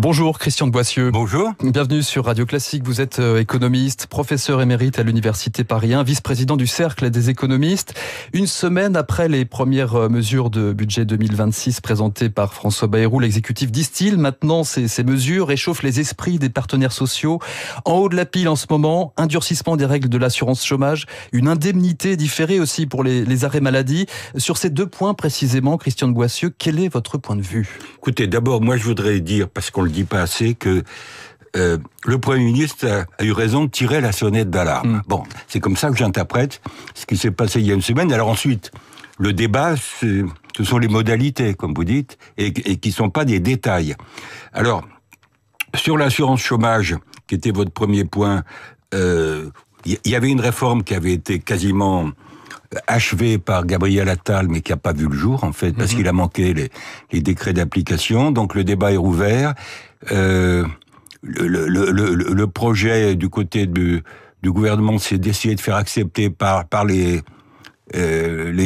Bonjour Christian de Boissieu. Bonjour. Bienvenue sur Radio Classique. Vous êtes économiste, professeur émérite à l'Université Paris 1, vice-président du Cercle des économistes. Une semaine après les premières mesures de budget 2026 présentées par François Bayrou, l'exécutif distille maintenant ces mesures, réchauffe les esprits des partenaires sociaux. En haut de la pile en ce moment, un durcissement des règles de l'assurance chômage, une indemnité différée aussi pour les arrêts maladie. Sur ces deux points précisément, Christian de Boissieu, quel est votre point de vue ? Écoutez, d'abord, moi je voudrais dire, parce qu'on le dit pas assez, que le Premier ministre a eu raison de tirer la sonnette d'alarme. Bon, c'est comme ça que j'interprète ce qui s'est passé il y a une semaine. Alors ensuite, le débat, ce sont les modalités, comme vous dites, et qui sont pas des détails. Alors, sur l'assurance chômage, qui était votre premier point, il y avait une réforme qui avait été quasiment achevé par Gabriel Attal, mais qui n'a pas vu le jour, en fait, parce qu'il a manqué les décrets d'application. Donc le débat est rouvert. Le projet du côté du gouvernement, c'est d'essayer de faire accepter par les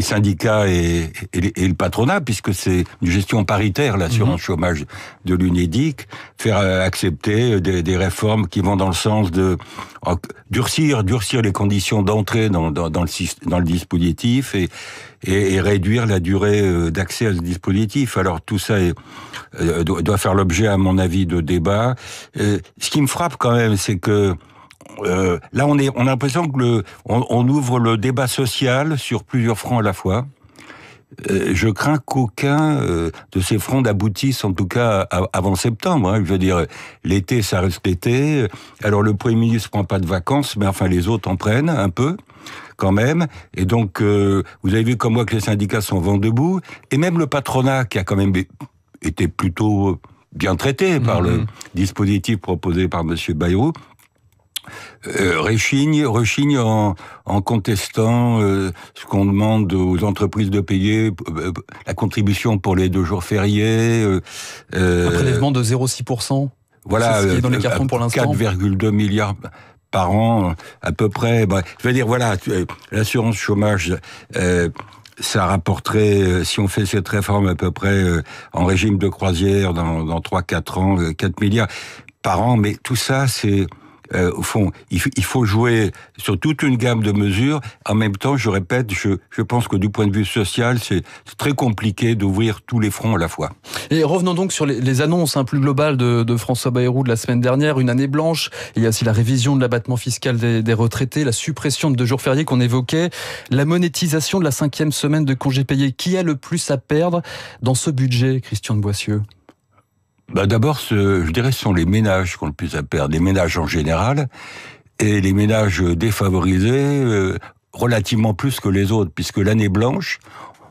syndicats et le patronat, puisque c'est une gestion paritaire, l'assurance chômage de l'UNEDIC, faire accepter des réformes qui vont dans le sens de durcir les conditions d'entrée dans le dispositif et réduire la durée d'accès à ce dispositif. Alors tout ça doit faire l'objet, à mon avis, de débats. Ce qui me frappe quand même, c'est que là, on a l'impression que on ouvre le débat social sur plusieurs fronts à la fois. Je crains qu'aucun de ces fronts n'aboutisse, en tout cas avant septembre. Je veux dire, l'été, ça reste l'été. Alors le Premier ministre prend pas de vacances, mais enfin les autres en prennent un peu, quand même. Et donc, vous avez vu comme moi que les syndicats sont vent debout, et même le patronat qui a quand même été plutôt bien traité par le dispositif proposé par Monsieur Bayrou. Rechigne en contestant ce qu'on demande aux entreprises de payer, la contribution pour les 2 jours fériés. Un prélèvement de 0,6%. Voilà, c'est ce qui est dans les cartons pour l'instant. 4,2 milliards par an, à peu près. Je veux dire, voilà, l'assurance chômage, ça rapporterait, si on fait cette réforme à peu près en régime de croisière dans 3-4 ans, 4 milliards par an. Mais tout ça, c'est... au fond, il faut jouer sur toute une gamme de mesures. En même temps, je répète, je pense que du point de vue social, c'est très compliqué d'ouvrir tous les fronts à la fois. Et revenons donc sur les annonces plus globales de François Bayrou de la semaine dernière. Une année blanche. Il y a aussi la révision de l'abattement fiscal des retraités, la suppression de 2 jours fériés qu'on évoquait, la monétisation de la 5e semaine de congés payés. Qui a le plus à perdre dans ce budget, Christian de Boissieu ? D'abord, je dirais, ce sont les ménages qui ont le plus à perdre. Les ménages en général, et les ménages défavorisés, relativement plus que les autres, puisque l'année blanche,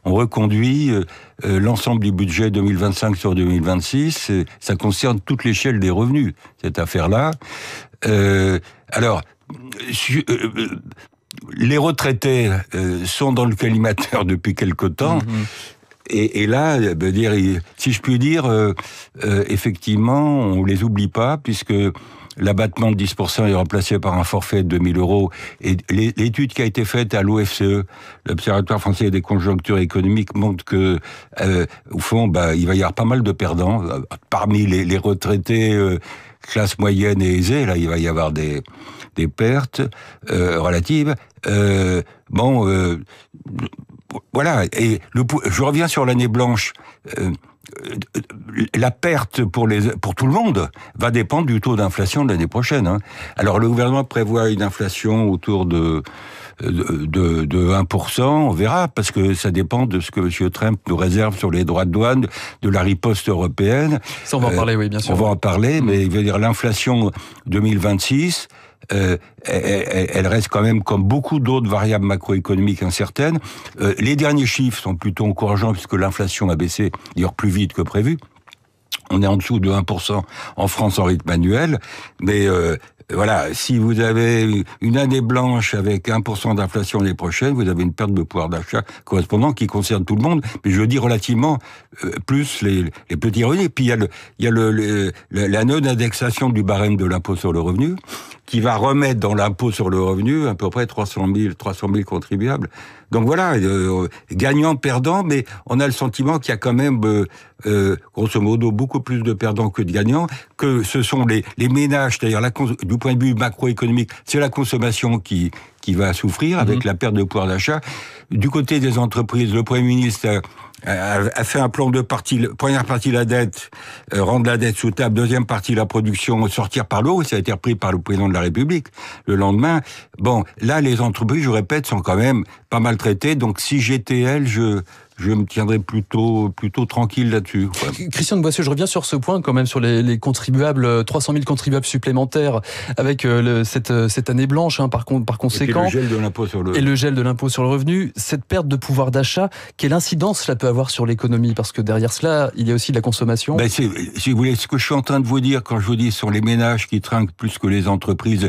on reconduit l'ensemble du budget 2025 sur 2026. Ça concerne toute l'échelle des revenus, cette affaire-là. Alors, les retraités sont dans le collimateur depuis quelque temps. Et là, si je puis dire, effectivement, on les oublie pas, puisque l'abattement de 10% est remplacé par un forfait de 2 000 €. Et l'étude qui a été faite à l'OFCE, l'Observatoire français des conjonctures économiques, montre que, au fond, il va y avoir pas mal de perdants. Parmi les retraités classe moyenne et aisée, là, il va y avoir des pertes relatives. Voilà, et je reviens sur l'année blanche. La perte pour tout le monde va dépendre du taux d'inflation de l'année prochaine. Alors le gouvernement prévoit une inflation autour de 1%, on verra, parce que ça dépend de ce que M. Trump nous réserve sur les droits de douane, de la riposte européenne. Ça, on va en parler, oui, bien sûr. On va en parler, mais il veut dire l'inflation 2026... elle reste quand même, comme beaucoup d'autres variables macroéconomiques, incertaines. Les derniers chiffres sont plutôt encourageants, puisque l'inflation a baissé d'ailleurs plus vite que prévu. On est en dessous de 1% en France en rythme annuel, mais voilà, si vous avez une année blanche avec 1% d'inflation l'année prochaine, vous avez une perte de pouvoir d'achat correspondant qui concerne tout le monde, mais je dis relativement plus les petits revenus. Puis il y a la non-indexation du barème de l'impôt sur le revenu, qui va remettre dans l'impôt sur le revenu à peu près 300 000 contribuables. Donc voilà, gagnant, perdant, mais on a le sentiment qu'il y a quand même, grosso modo, beaucoup plus de perdants que de gagnants, que ce sont les ménages, c'est-à-dire du point de vue macroéconomique, c'est la consommation qui va souffrir avec la perte de pouvoir d'achat. Du côté des entreprises, le Premier ministre a fait un plan de partie. Première partie, la dette, rendre la dette soutenable. Deuxième partie, la production, sortir par le haut. Ça a été repris par le président de la République le lendemain. Bon, là, les entreprises, je répète, sont quand même pas mal traitées. Donc, si j'étais elle, je me tiendrais plutôt tranquille là-dessus. Ouais. Christian de Boissieu, je reviens sur ce point quand même, sur les contribuables, 300 000 contribuables supplémentaires avec cette année blanche, hein, par conséquent. Et le gel de l'impôt sur le... Et le gel de l'impôt sur le revenu. Cette perte de pouvoir d'achat, quelle incidence cela peut avoir sur l'économie? Parce que derrière cela, il y a aussi de la consommation. Ben si vous voulez, ce que je suis en train de vous dire, quand je vous dis, ce sont les ménages qui trinquent plus que les entreprises.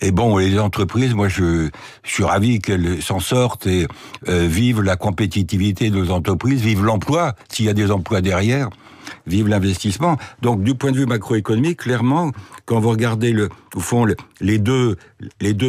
Et bon, les entreprises, moi, je suis ravi qu'elles s'en sortent et vivent la compétitivité de nos entreprises, vivent l'emploi, s'il y a des emplois derrière, vivent l'investissement. Donc, du point de vue macroéconomique, clairement, quand vous regardez au fond, les deux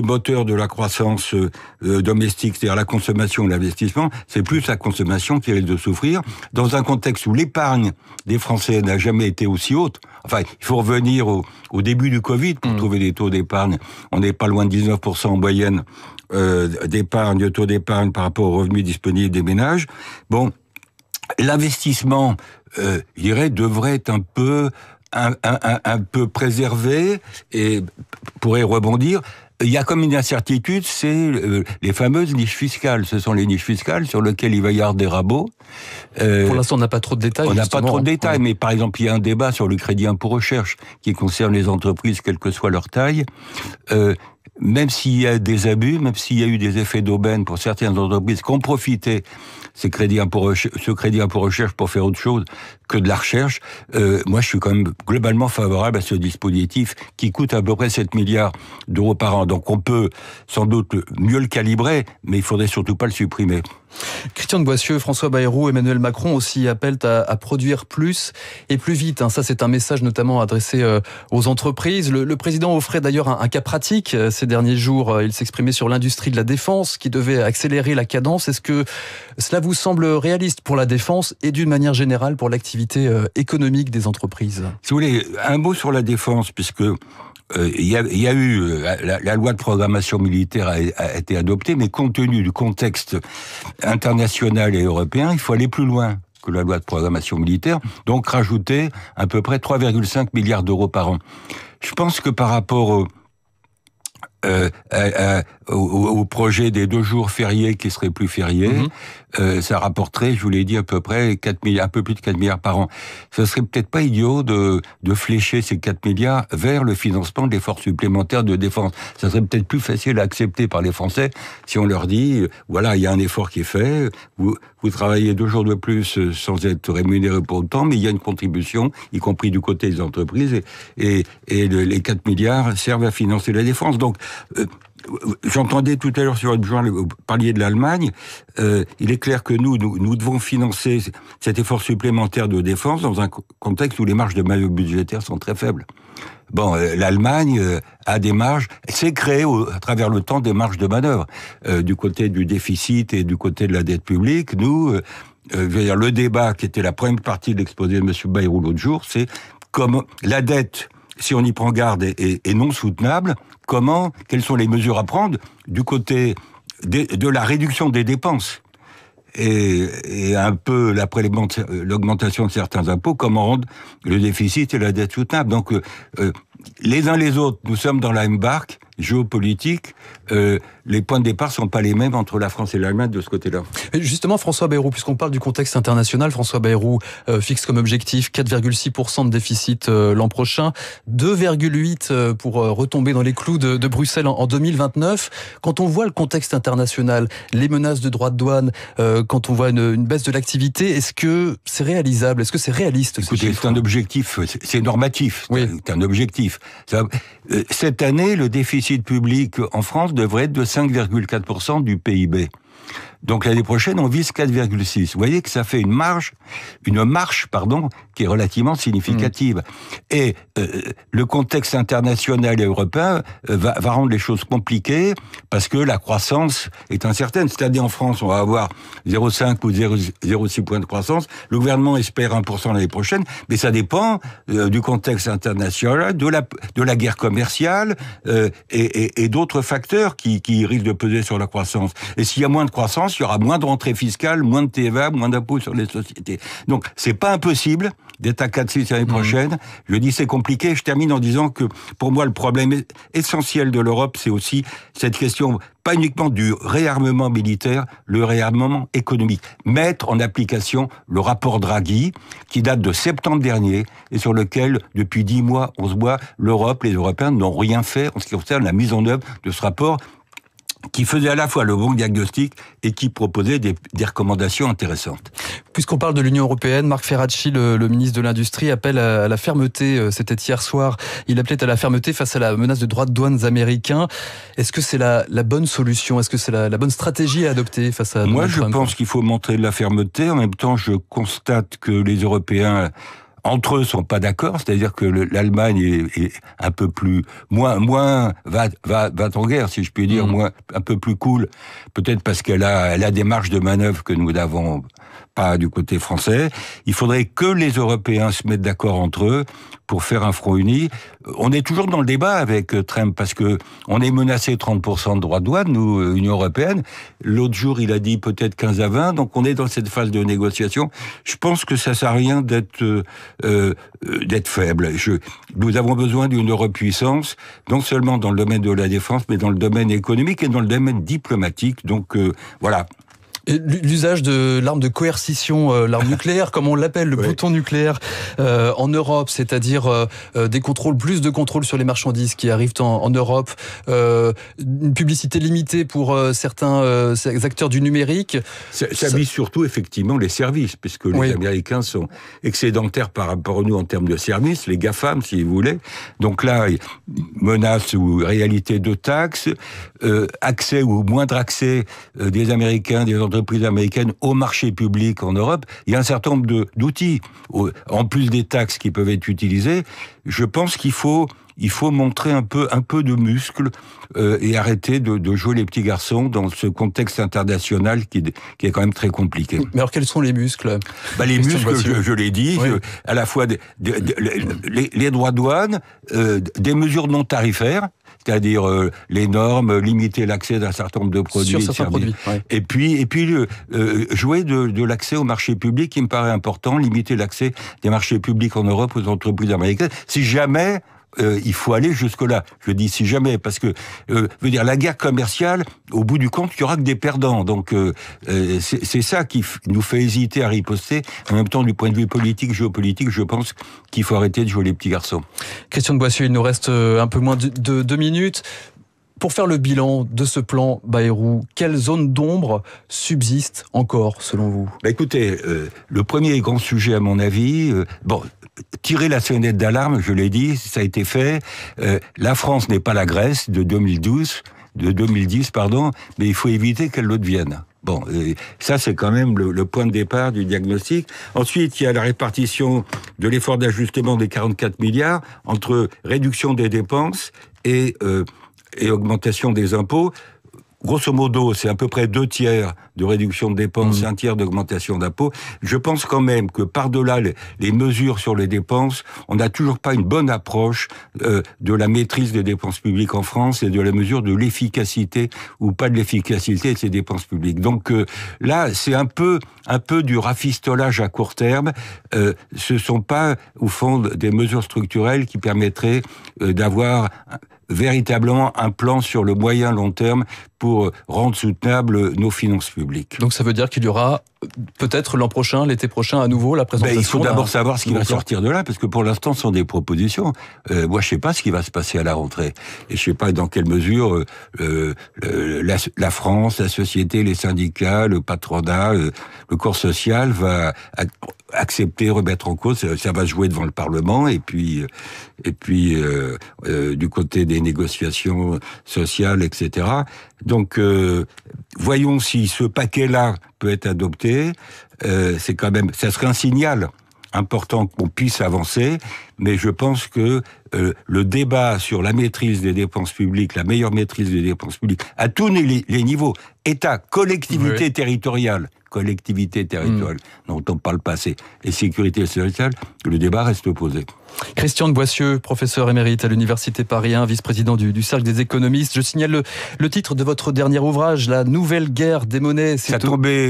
moteurs de la croissance domestique, c'est-à-dire la consommation et l'investissement, c'est plus la consommation qui risque de souffrir, dans un contexte où l'épargne des Français n'a jamais été aussi haute. Enfin, il faut revenir au début du Covid pour trouver des taux d'épargne. On n'est pas loin de 19% en moyenne de taux d'épargne par rapport aux revenus disponibles des ménages. Bon, l'investissement, je dirais, devrait être un peu préservé et pourrait rebondir. Il y a comme une incertitude, c'est les fameuses niches fiscales. Ce sont les niches fiscales sur lesquelles il va y avoir des rabots. Pour l'instant, on n'a pas trop de détails. On n'a pas trop de détails, mais par exemple, il y a un débat sur le crédit impôt recherche qui concerne les entreprises, quelle que soit leur taille. Même s'il y a des abus, même s'il y a eu des effets d'aubaine pour certaines entreprises qui ont profité ce crédit impôt recherche pour faire autre chose que de la recherche, moi je suis quand même globalement favorable à ce dispositif qui coûte à peu près 7 milliards d'euros par an. Donc on peut sans doute mieux le calibrer, mais il faudrait surtout pas le supprimer. Christian de Boissieu, François Bayrou, Emmanuel Macron aussi appellent à produire plus et plus vite. Ça, c'est un message notamment adressé aux entreprises. Le président offrait d'ailleurs un cas pratique ces derniers jours. Il s'exprimait sur l'industrie de la défense qui devait accélérer la cadence. Est-ce que cela vous semble réaliste pour la défense et d'une manière générale pour l'activité économique des entreprises? Si vous voulez, un mot sur la défense, puisque il y a eu la loi de programmation militaire a été adoptée, mais compte tenu du contexte international et européen, il faut aller plus loin que la loi de programmation militaire, donc rajouter à peu près 3,5 milliards d'euros par an. Je pense que par rapport au projet des 2 jours fériés qui seraient plus fériés, ça rapporterait, je vous l'ai dit, à peu près un peu plus de 4 milliards par an. Ce serait peut-être pas idiot de flécher ces 4 milliards vers le financement de l'effort supplémentaire de défense. Ça serait peut-être plus facile à accepter par les Français si on leur dit, voilà, il y a un effort qui est fait, vous travaillez 2 jours de plus sans être rémunéré pour autant, mais il y a une contribution, y compris du côté des entreprises, et les 4 milliards servent à financer la défense. Donc, j'entendais tout à l'heure sur votre journal, vous parliez de l'Allemagne. Il est clair que nous devons financer cet effort supplémentaire de défense dans un contexte où les marges de manœuvre budgétaires sont très faibles. Bon, l'Allemagne a des marges, s'est créé à travers le temps des marges de manœuvre du côté du déficit et du côté de la dette publique. Nous, je veux dire, le débat qui était la première partie de l'exposé de M. Bayrou l'autre jour, c'est comme la dette, si on y prend garde, est non soutenable. Quelles sont les mesures à prendre du côté de la réduction des dépenses et un peu l'augmentation de certains impôts, comment rendre le déficit et la dette soutenables. Donc, les uns les autres, nous sommes dans la même barque géopolitique. Les points de départ sont pas les mêmes entre la France et l'Allemagne de ce côté-là. Justement, François Bayrou, puisqu'on parle du contexte international, François Bayrou fixe comme objectif 4,6% de déficit l'an prochain, 2,8% pour retomber dans les clous de Bruxelles en 2029. Quand on voit le contexte international, les menaces de droits de douane, quand on voit une baisse de l'activité, est-ce que c'est réalisable? Est-ce que c'est réaliste? Écoutez, c'est un objectif, c'est normatif, oui. C'est un objectif. Cette année, le déficit public en France devrait être de 5,4% du PIB. Donc l'année prochaine, on vise 4,6. Vous voyez que ça fait une marche, qui est relativement significative. Et le contexte international et européen va rendre les choses compliquées parce que la croissance est incertaine. C'est-à-dire en France, on va avoir 0,5 ou 0,6 points de croissance. Le gouvernement espère 1% l'année prochaine, mais ça dépend du contexte international, de la guerre commerciale et d'autres facteurs qui risquent de peser sur la croissance. Et s'il y a moins de croissance, il y aura moins de rentrées fiscales, moins de TVA, moins d'impôts sur les sociétés. Donc, c'est pas impossible d'être à 4,6 l'année prochaine. Je dis c'est compliqué. Je termine en disant que pour moi, le problème essentiel de l'Europe, c'est aussi cette question, pas uniquement du réarmement militaire, le réarmement économique. Mettre en application le rapport Draghi, qui date de septembre dernier, et sur lequel, depuis 10 mois, on se voit, l'Europe, les Européens n'ont rien fait en ce qui concerne la mise en œuvre de ce rapport, qui faisait à la fois le bon diagnostic et qui proposait des recommandations intéressantes. Puisqu'on parle de l'Union européenne, Marc Ferracci, le ministre de l'Industrie, appelle à la fermeté. C'était hier soir. Il appelait à la fermeté face à la menace de droits de douane américains. Est-ce que c'est la bonne solution? Est-ce que c'est la bonne stratégie à adopter face à Donald Trump? Moi, je pense qu'il faut montrer de la fermeté. En même temps, je constate que les Européens entre eux sont pas d'accord, c'est-à-dire que l'Allemagne est un peu plus moins va en guerre, si je puis dire, moins un peu plus cool, peut-être parce qu'elle a des marges de manœuvre que nous n'avons pas du côté français. Il faudrait que les Européens se mettent d'accord entre eux pour faire un front uni. On est toujours dans le débat avec Trump parce que on est menacé 30% de droits de douane, nous, Union européenne. L'autre jour, il a dit peut-être 15 à 20, donc on est dans cette phase de négociation. Je pense que ça sert à rien d'être faible. Nous avons besoin d'une Europe puissance, non seulement dans le domaine de la défense, mais dans le domaine économique et dans le domaine diplomatique. Donc voilà. L'usage de l'arme de coercition, l'arme nucléaire, comme on l'appelle, le bouton nucléaire, en Europe, c'est-à-dire plus de contrôles sur les marchandises qui arrivent en Europe, une publicité limitée pour certains acteurs du numérique. Ça vise surtout effectivement les services, puisque les Américains sont excédentaires par rapport à nous en termes de services, les GAFAM, si vous voulez. Donc là, menace ou réalité de taxes, accès ou moindre accès des Américains, des entreprises américaines au marché public en Europe. Il y a un certain nombre d'outils, en plus des taxes qui peuvent être utilisés. Je pense qu'il faut montrer un peu de muscle et arrêter de jouer les petits garçons dans ce contexte international qui est quand même très compliqué. Mais alors quels sont les muscles? Les muscles, je l'ai dit, à la fois les droits de douane, des mesures non tarifaires, c'est-à-dire les normes, limiter l'accès d'un certain nombre de produits. Sur certains produits. Et puis jouer de l'accès au marché public, qui me paraît important, limiter l'accès des marchés publics en Europe aux entreprises américaines. Si jamais il faut aller jusque-là. Je dis si jamais, parce que la guerre commerciale, au bout du compte, il y aura que des perdants. Donc c'est ça qui nous fait hésiter à riposter. En même temps, du point de vue politique, géopolitique, je pense qu'il faut arrêter de jouer les petits garçons. Christian de Boissieu, il nous reste un peu moins de 2 minutes. Pour faire le bilan de ce plan Bayrou, quelles zones d'ombre subsistent encore, selon vous? Écoutez, le premier grand sujet, à mon avis, tirer la sonnette d'alarme, je l'ai dit, ça a été fait. La France n'est pas la Grèce de 2010, mais il faut éviter qu'elle le devienne. Ça c'est quand même le point de départ du diagnostic. Ensuite, il y a la répartition de l'effort d'ajustement des 44 milliards entre réduction des dépenses et augmentation des impôts. Grosso modo, c'est à peu près 2/3 de réduction de dépenses, 1/3 d'augmentation d'impôts. Je pense quand même que par-delà les mesures sur les dépenses, on n'a toujours pas une bonne approche de la maîtrise des dépenses publiques en France et de la mesure de l'efficacité ou pas de l'efficacité de ces dépenses publiques. Donc là, c'est un peu du rafistolage à court terme. Ce sont pas, au fond, des mesures structurelles qui permettraient d'avoir véritablement un plan sur le moyen long terme pour rendre soutenables nos finances publiques. Donc ça veut dire qu'il y aura peut-être l'an prochain, l'été prochain, à nouveau la présentation. Il faut d'abord savoir ce qui va sortir de là, parce que pour l'instant, ce sont des propositions. Moi, je sais pas ce qui va se passer à la rentrée. Et je sais pas dans quelle mesure la France, la société, les syndicats, le patronat, le corps social va accepter, remettre en cause. Ça va se jouer devant le Parlement. Et puis du côté les négociations sociales, etc. Donc, voyons si ce paquet-là peut être adopté. C'est quand même, ça serait un signal important qu'on puisse avancer, mais je pense que le débat sur la maîtrise des dépenses publiques, la meilleure maîtrise des dépenses publiques, à tous les niveaux, État, collectivité territoriale, dont on parle pas assez, et sécurité sociale, le débat reste posé. Christian de Boissieu, professeur émérite à l'Université Paris 1, vice-président du Cercle des économistes. Je signale le titre de votre dernier ouvrage, La nouvelle guerre des monnaies.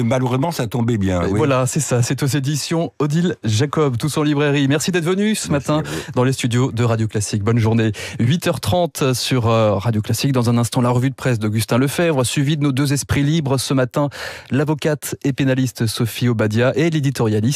Malheureusement, ça tombait bien. Oui. Voilà, c'est ça. C'est aux éditions Odile Jacob, tous en librairie. Merci d'être venu ce matin dans les studios de Radio Classique. Bonne journée. 8h30 sur Radio Classique. Dans un instant, la revue de presse d'Augustin Lefebvre, suivie de nos deux esprits libres ce matin, l'avocate et pénaliste Sophie Obadia et l'éditorialiste